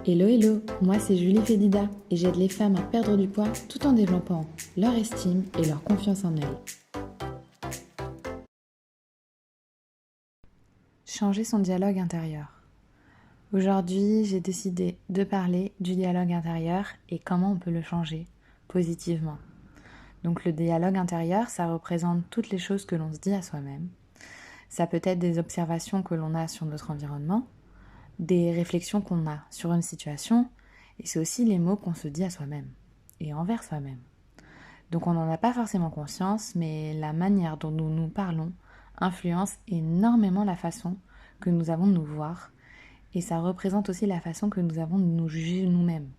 Hello hello, moi c'est Julie Fedida et j'aide les femmes à perdre du poids tout en développant leur estime et leur confiance en elles. Changer son dialogue intérieur. Aujourd'hui, j'ai décidé de parler du dialogue intérieur et comment on peut le changer positivement. Donc le dialogue intérieur, ça représente toutes les choses que l'on se dit à soi-même. Ça peut être des observations que l'on a sur notre environnement, des réflexions qu'on a sur une situation, et c'est aussi les mots qu'on se dit à soi-même et envers soi-même. Donc on n'en a pas forcément conscience, mais la manière dont nous nous parlons influence énormément la façon que nous avons de nous voir, et ça représente aussi la façon que nous avons de nous juger nous-mêmes.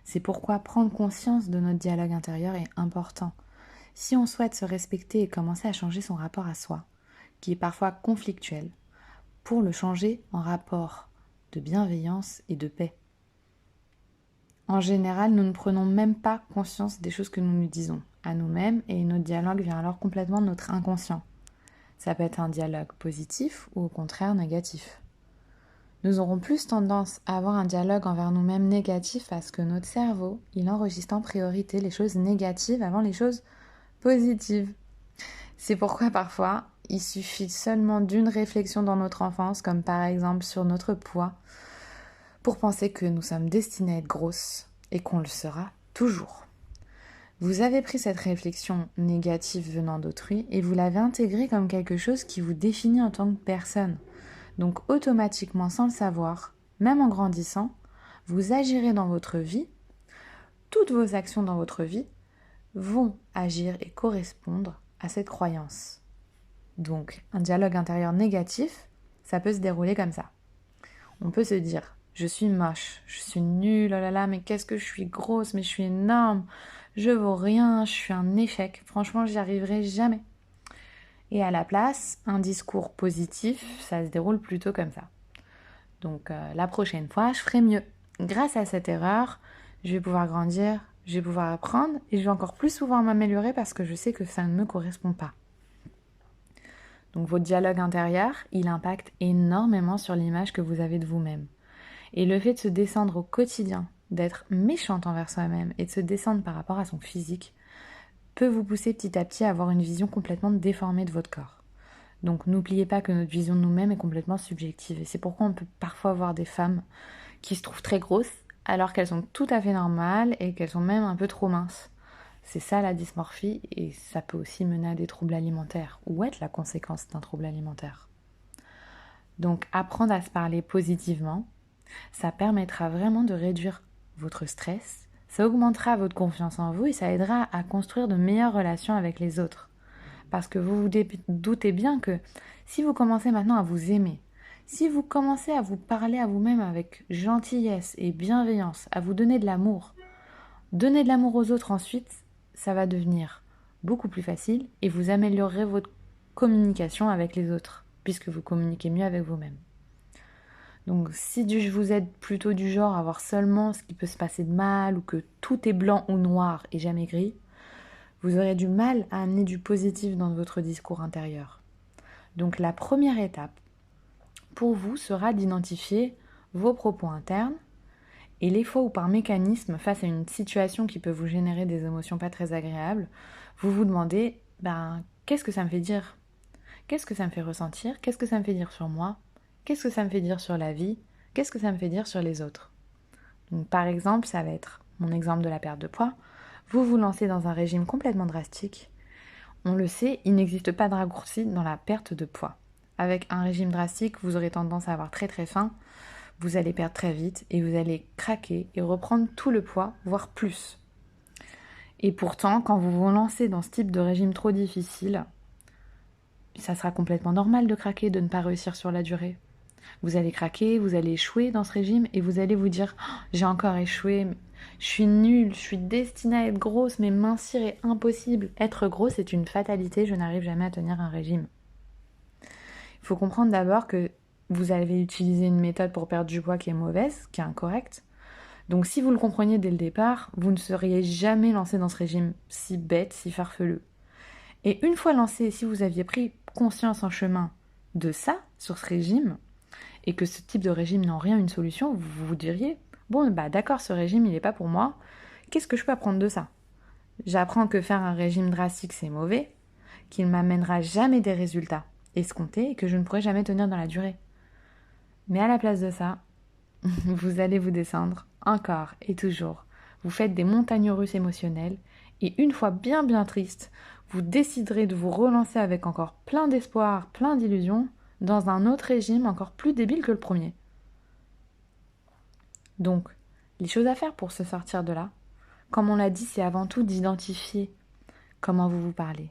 C'est pourquoi prendre conscience de notre dialogue intérieur est important. Si on souhaite se respecter et commencer à changer son rapport à soi, qui est parfois conflictuel, pour le changer en rapport de bienveillance et de paix. En général, nous ne prenons même pas conscience des choses que nous nous disons à nous-mêmes et notre dialogue vient alors complètement de notre inconscient. Ça peut être un dialogue positif ou au contraire négatif. Nous aurons plus tendance à avoir un dialogue envers nous-mêmes négatif parce que notre cerveau, il enregistre en priorité les choses négatives avant les choses positives. C'est pourquoi parfois, il suffit seulement d'une réflexion dans notre enfance, comme par exemple sur notre poids, pour penser que nous sommes destinés à être grosses et qu'on le sera toujours. Vous avez pris cette réflexion négative venant d'autrui et vous l'avez intégrée comme quelque chose qui vous définit en tant que personne. Donc automatiquement, sans le savoir, même en grandissant, vous agirez dans votre vie, toutes vos actions dans votre vie vont agir et correspondre à cette croyance. Donc, un dialogue intérieur négatif, ça peut se dérouler comme ça. On peut se dire, je suis moche, je suis nulle, oh là là, mais qu'est-ce que je suis grosse, mais je suis énorme, je vaux rien, je suis un échec, franchement, j'y arriverai jamais. Et à la place, un discours positif, ça se déroule plutôt comme ça. Donc, la prochaine fois, je ferai mieux. Grâce à cette erreur, je vais pouvoir grandir, je vais pouvoir apprendre et je vais encore plus souvent m'améliorer parce que je sais que ça ne me correspond pas. Donc votre dialogue intérieur, il impacte énormément sur l'image que vous avez de vous-même. Et le fait de se descendre au quotidien, d'être méchante envers soi-même et de se descendre par rapport à son physique, peut vous pousser petit à petit à avoir une vision complètement déformée de votre corps. Donc n'oubliez pas que notre vision de nous-mêmes est complètement subjective. Et c'est pourquoi on peut parfois voir des femmes qui se trouvent très grosses alors qu'elles sont tout à fait normales et qu'elles sont même un peu trop minces. C'est ça la dysmorphie et ça peut aussi mener à des troubles alimentaires ou être la conséquence d'un trouble alimentaire. Donc apprendre à se parler positivement, ça permettra vraiment de réduire votre stress, ça augmentera votre confiance en vous et ça aidera à construire de meilleures relations avec les autres. Parce que vous vous doutez bien que si vous commencez maintenant à vous aimer, si vous commencez à vous parler à vous-même avec gentillesse et bienveillance, à vous donner de l'amour aux autres ensuite, ça va devenir beaucoup plus facile et vous améliorerez votre communication avec les autres, puisque vous communiquez mieux avec vous-même. Donc si vous êtes plutôt du genre à voir seulement ce qui peut se passer de mal ou que tout est blanc ou noir et jamais gris, vous aurez du mal à amener du positif dans votre discours intérieur. Donc la première étape pour vous sera d'identifier vos propos internes et les fois où par mécanisme, face à une situation qui peut vous générer des émotions pas très agréables, vous vous demandez, qu'est-ce que ça me fait dire ? Qu'est-ce que ça me fait ressentir ? Qu'est-ce que ça me fait dire sur moi ? Qu'est-ce que ça me fait dire sur la vie ? Qu'est-ce que ça me fait dire sur les autres ? Donc par exemple, ça va être mon exemple de la perte de poids. Vous vous lancez dans un régime complètement drastique. On le sait, il n'existe pas de raccourci dans la perte de poids. Avec un régime drastique, vous aurez tendance à avoir très très faim, vous allez perdre très vite et vous allez craquer et reprendre tout le poids, voire plus. Et pourtant, quand vous vous lancez dans ce type de régime trop difficile, ça sera complètement normal de craquer, de ne pas réussir sur la durée. Vous allez craquer, vous allez échouer dans ce régime et vous allez vous dire « j'ai encore échoué, je suis nulle, je suis destinée à être grosse, mais mincir est impossible. Être grosse est une fatalité, je n'arrive jamais à tenir un régime. » Il faut comprendre d'abord que vous avez utilisé une méthode pour perdre du poids qui est mauvaise, qui est incorrecte. Donc si vous le compreniez dès le départ, vous ne seriez jamais lancé dans ce régime si bête, si farfelu. Et une fois lancé, si vous aviez pris conscience en chemin de ça, sur ce régime, et que ce type de régime n'est en rien une solution, vous vous diriez, bon, bah d'accord, ce régime, il n'est pas pour moi, qu'est-ce que je peux apprendre de ça? J'apprends que faire un régime drastique, c'est mauvais, qu'il ne m'amènera jamais des résultats escomptés et que je ne pourrai jamais tenir dans la durée. Mais à la place de ça, vous allez vous descendre encore et toujours. Vous faites des montagnes russes émotionnelles et une fois bien bien triste, vous déciderez de vous relancer avec encore plein d'espoir, plein d'illusions, dans un autre régime encore plus débile que le premier. Donc, les choses à faire pour se sortir de là, comme on l'a dit, c'est avant tout d'identifier comment vous vous parlez.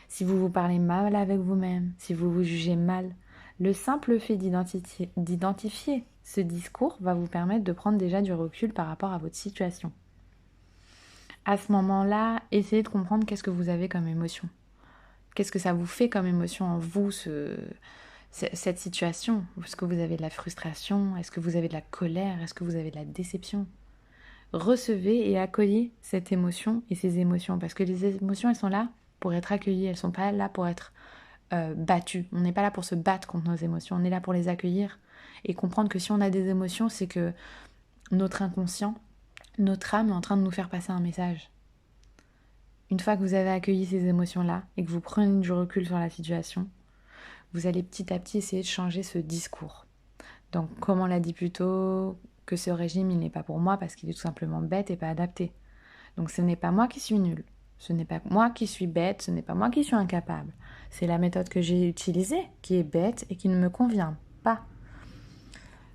Si vous vous parlez mal avec vous-même, si vous vous jugez mal, le simple fait d'identifier ce discours va vous permettre de prendre déjà du recul par rapport à votre situation. À ce moment-là, essayez de comprendre qu'est-ce que vous avez comme émotion. Qu'est-ce que ça vous fait comme émotion en vous, cette situation? Est-ce que vous avez de la frustration? Est-ce que vous avez de la colère? Est-ce que vous avez de la déception? Recevez et accueillez cette émotion et ces émotions. Parce que les émotions, elles sont là pour être accueillies. Elles ne sont pas là pour être battues. On n'est pas là pour se battre contre nos émotions. On est là pour les accueillir et comprendre que si on a des émotions, c'est que notre inconscient, notre âme est en train de nous faire passer un message. Une fois que vous avez accueilli ces émotions-là et que vous prenez du recul sur la situation, vous allez petit à petit essayer de changer ce discours. Donc, comme on l'a dit plus tôt, que ce régime, il n'est pas pour moi parce qu'il est tout simplement bête et pas adapté. Donc, ce n'est pas moi qui suis nulle. Ce n'est pas moi qui suis bête, ce n'est pas moi qui suis incapable. C'est la méthode que j'ai utilisée qui est bête et qui ne me convient pas.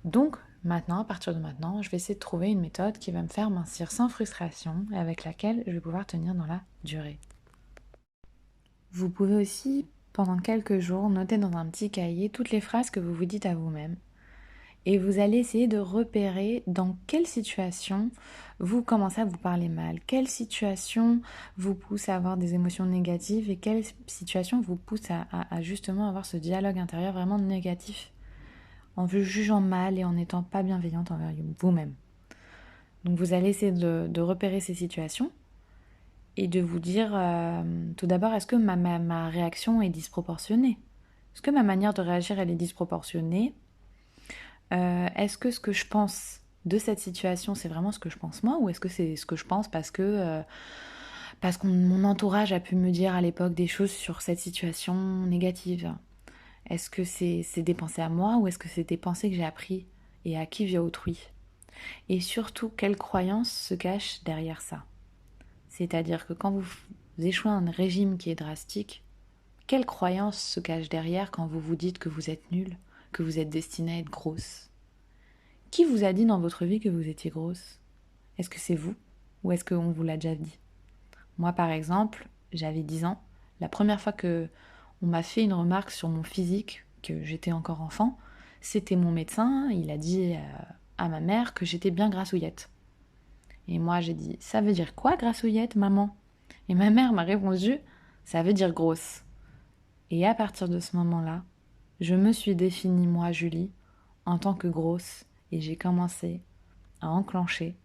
Donc, maintenant, à partir de maintenant, je vais essayer de trouver une méthode qui va me faire mincir sans frustration et avec laquelle je vais pouvoir tenir dans la durée. Vous pouvez aussi, pendant quelques jours, noter dans un petit cahier toutes les phrases que vous vous dites à vous-même. Et vous allez essayer de repérer dans quelle situation vous commencez à vous parler mal, quelle situation vous pousse à avoir des émotions négatives et quelle situation vous pousse à justement avoir ce dialogue intérieur vraiment négatif, en vous jugeant mal et en n'étant pas bienveillante envers vous-même. Donc vous allez essayer de repérer ces situations et de vous dire tout d'abord, est-ce que ma réaction est disproportionnée? Est-ce que ma manière de réagir, elle est disproportionnée? Est-ce que ce que je pense de cette situation, c'est vraiment ce que je pense moi, ou est-ce que c'est ce que je pense parce que mon entourage a pu me dire à l'époque des choses sur cette situation négative? Est-ce que c'est des pensées à moi, ou est-ce que c'est des pensées que j'ai apprises et acquis via autrui? Et surtout, quelle croyance se cache derrière ça? C'est-à-dire que quand vous échouez un régime qui est drastique, quelle croyance se cache derrière quand vous vous dites que vous êtes nul, que vous êtes destinée à être grosse? Qui vous a dit dans votre vie que vous étiez grosse? Est-ce que c'est vous, ou est-ce qu'on vous l'a déjà dit? Moi, par exemple, j'avais 10 ans. La première fois que on m'a fait une remarque sur mon physique, que j'étais encore enfant, c'était mon médecin. Il a dit à ma mère que j'étais bien grassouillette. Et moi, j'ai dit, ça veut dire quoi, grassouillette, maman? Et ma mère m'a répondu, ça veut dire grosse. Et à partir de ce moment-là, je me suis définie, moi, Julie, en tant que grosse, et j'ai commencé à enclencher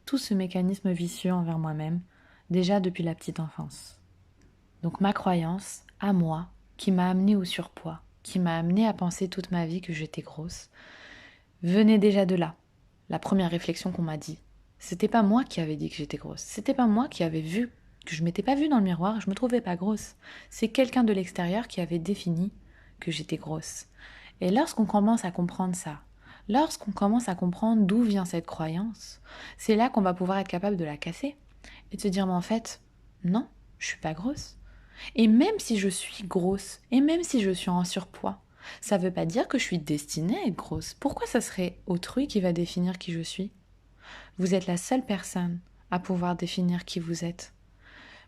tout ce mécanisme vicieux envers moi-même, déjà depuis la petite enfance. Donc ma croyance, à moi, qui m'a amenée au surpoids, qui m'a amenée à penser toute ma vie que j'étais grosse, venait déjà de là. La première réflexion qu'on m'a dit, c'était pas moi qui avais dit que j'étais grosse, c'était pas moi qui avais vu, que je m'étais pas vue dans le miroir et je me trouvais pas grosse. C'est quelqu'un de l'extérieur qui avait défini que j'étais grosse. Et lorsqu'on commence à comprendre ça, lorsqu'on commence à comprendre d'où vient cette croyance, c'est là qu'on va pouvoir être capable de la casser et de se dire, mais en fait, non, je suis pas grosse. Et même si je suis grosse, et même si je suis en surpoids, ça veut pas dire que je suis destinée à être grosse. Pourquoi ça serait autrui qui va définir qui je suis? Vous êtes la seule personne à pouvoir définir qui vous êtes.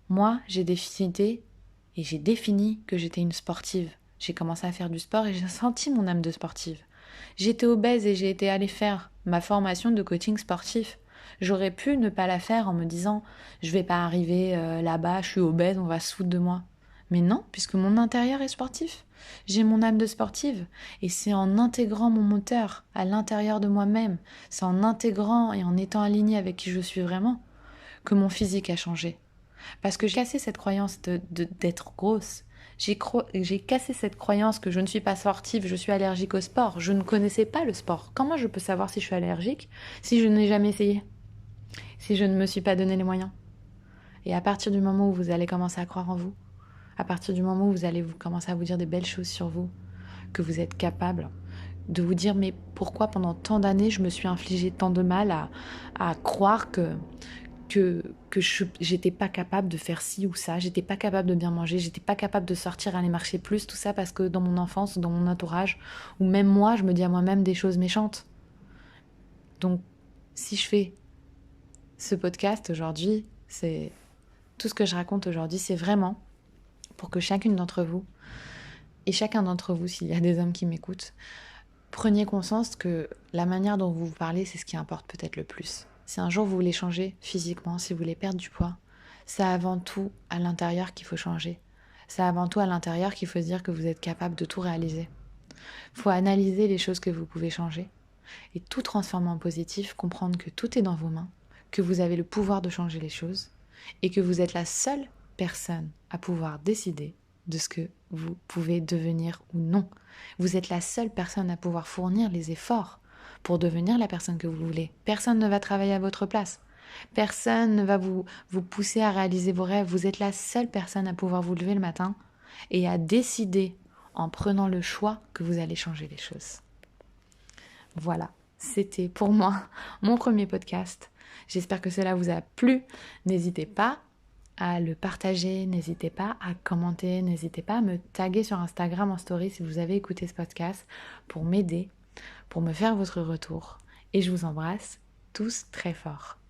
Moi, j'ai décidé et j'ai défini que j'étais une sportive. J'ai commencé à faire du sport et j'ai senti mon âme de sportive. J'étais obèse et j'ai été allée faire ma formation de coaching sportif. J'aurais pu ne pas la faire en me disant je vais pas arriver là-bas, je suis obèse, on va se foutre de moi. Mais non, puisque mon intérieur est sportif. J'ai mon âme de sportive et c'est en intégrant mon moteur à l'intérieur de moi-même, c'est en intégrant et en étant alignée avec qui je suis vraiment que mon physique a changé. Parce que j'ai cassé cette croyance d'être grosse. J'ai cassé cette croyance que je ne suis pas sportive, je suis allergique au sport. Je ne connaissais pas le sport. Comment je peux savoir si je suis allergique si je n'ai jamais essayé, si je ne me suis pas donné les moyens? Et à partir du moment où vous allez commencer à croire en vous, à partir du moment où vous allez commencer à vous dire des belles choses sur vous, que vous êtes capable de vous dire mais pourquoi pendant tant d'années je me suis infligé tant de mal à croire que j'étais pas capable de faire ci ou ça, j'étais pas capable de bien manger, j'étais pas capable de sortir, aller marcher plus, tout ça parce que dans mon enfance, dans mon entourage, ou même moi, je me dis à moi-même des choses méchantes. Donc, si je fais ce podcast aujourd'hui, c'est tout ce que je raconte aujourd'hui, c'est vraiment pour que chacune d'entre vous, et chacun d'entre vous, s'il y a des hommes qui m'écoutent, preniez conscience que la manière dont vous vous parlez, c'est ce qui importe peut-être le plus. Si un jour vous voulez changer physiquement, si vous voulez perdre du poids, c'est avant tout à l'intérieur qu'il faut changer. C'est avant tout à l'intérieur qu'il faut se dire que vous êtes capable de tout réaliser. Il faut analyser les choses que vous pouvez changer et tout transformer en positif, comprendre que tout est dans vos mains, que vous avez le pouvoir de changer les choses et que vous êtes la seule personne à pouvoir décider de ce que vous pouvez devenir ou non. Vous êtes la seule personne à pouvoir fournir les efforts pour devenir la personne que vous voulez. Personne ne va travailler à votre place. Personne ne va vous pousser à réaliser vos rêves. Vous êtes la seule personne à pouvoir vous lever le matin et à décider en prenant le choix que vous allez changer les choses. Voilà, c'était pour moi mon premier podcast. J'espère que cela vous a plu. N'hésitez pas à le partager, n'hésitez pas à commenter, n'hésitez pas à me taguer sur Instagram en story si vous avez écouté ce podcast pour m'aider, pour me faire votre retour. Et je vous embrasse tous très fort.